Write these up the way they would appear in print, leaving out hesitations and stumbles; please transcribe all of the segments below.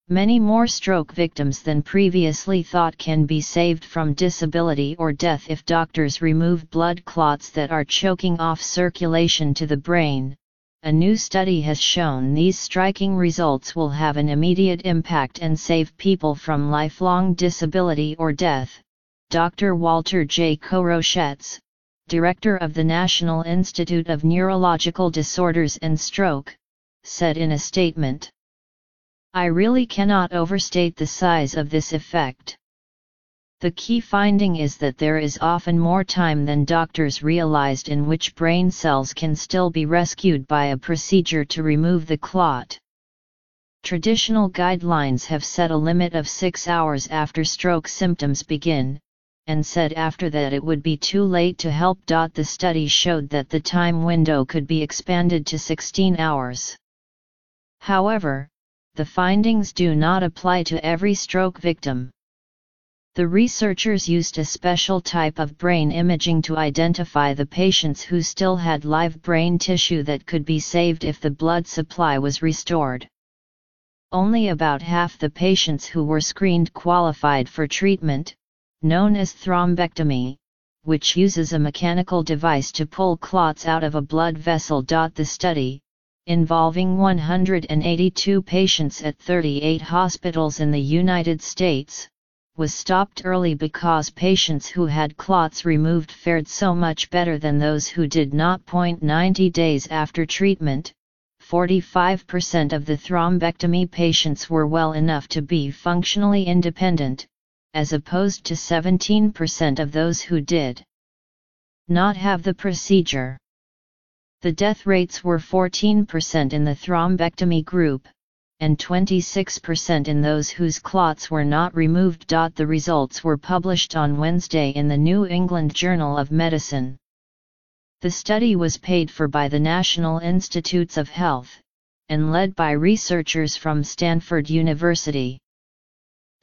Many more stroke victims than previously thought can be saved from disability or death if doctors remove blood clots that are choking off circulation to the brain. A new study has shown these striking results will have an immediate impact and save people from lifelong disability or death, Dr. Walter J. Koroshetz, director of the National Institute of Neurological Disorders and Stroke, said in a statement. I really cannot overstate the size of this effect. The key finding is that there is often more time than doctors realized in which brain cells can still be rescued by a procedure to remove the clot. Traditional guidelines have set a limit of 6 hours after stroke symptoms begin, and said after that it would be too late to help. The study showed that the time window could be expanded to 16 hours. However, the findings do not apply to every stroke victim. The researchers used a special type of brain imaging to identify the patients who still had live brain tissue that could be saved if the blood supply was restored. Only about half the patients who were screened qualified for treatment, known as thrombectomy, which uses a mechanical device to pull clots out of a blood vessel. The study, involving 182 patients at 38 hospitals in the United States, was stopped early because patients who had clots removed fared so much better than those who did not. 90 days after treatment, 45% of the thrombectomy patients were well enough to be functionally independent, as opposed to 17% of those who did not have the procedure. The death rates were 14% in the thrombectomy group, and 26% in those whose clots were not removed. The results were published on Wednesday in the New England Journal of Medicine. The study was paid for by the National Institutes of Health, and led by researchers from Stanford University.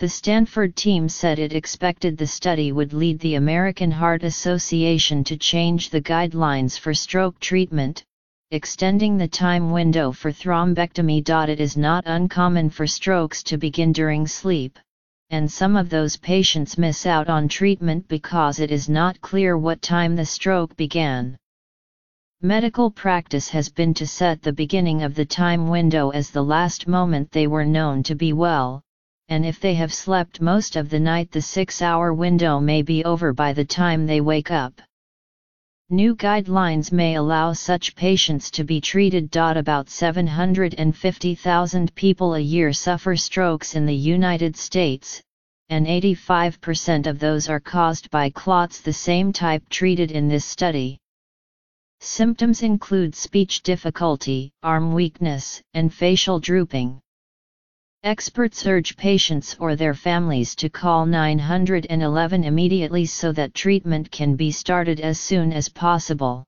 The Stanford team said it expected the study would lead the American Heart Association to change the guidelines for stroke treatment, extending the time window for thrombectomy. It is not uncommon for strokes to begin during sleep, and some of those patients miss out on treatment because it is not clear what time the stroke began. Medical practice has been to set the beginning of the time window as the last moment they were known to be well, and if they have slept most of the night, the 6-hour window may be over by the time they wake up. New guidelines may allow such patients to be treated. About 750,000 people a year suffer strokes in the United States, and 85% of those are caused by clots, the same type treated in this study. Symptoms include speech difficulty, arm weakness, and facial drooping. Experts urge patients or their families to call 911 immediately so that treatment can be started as soon as possible.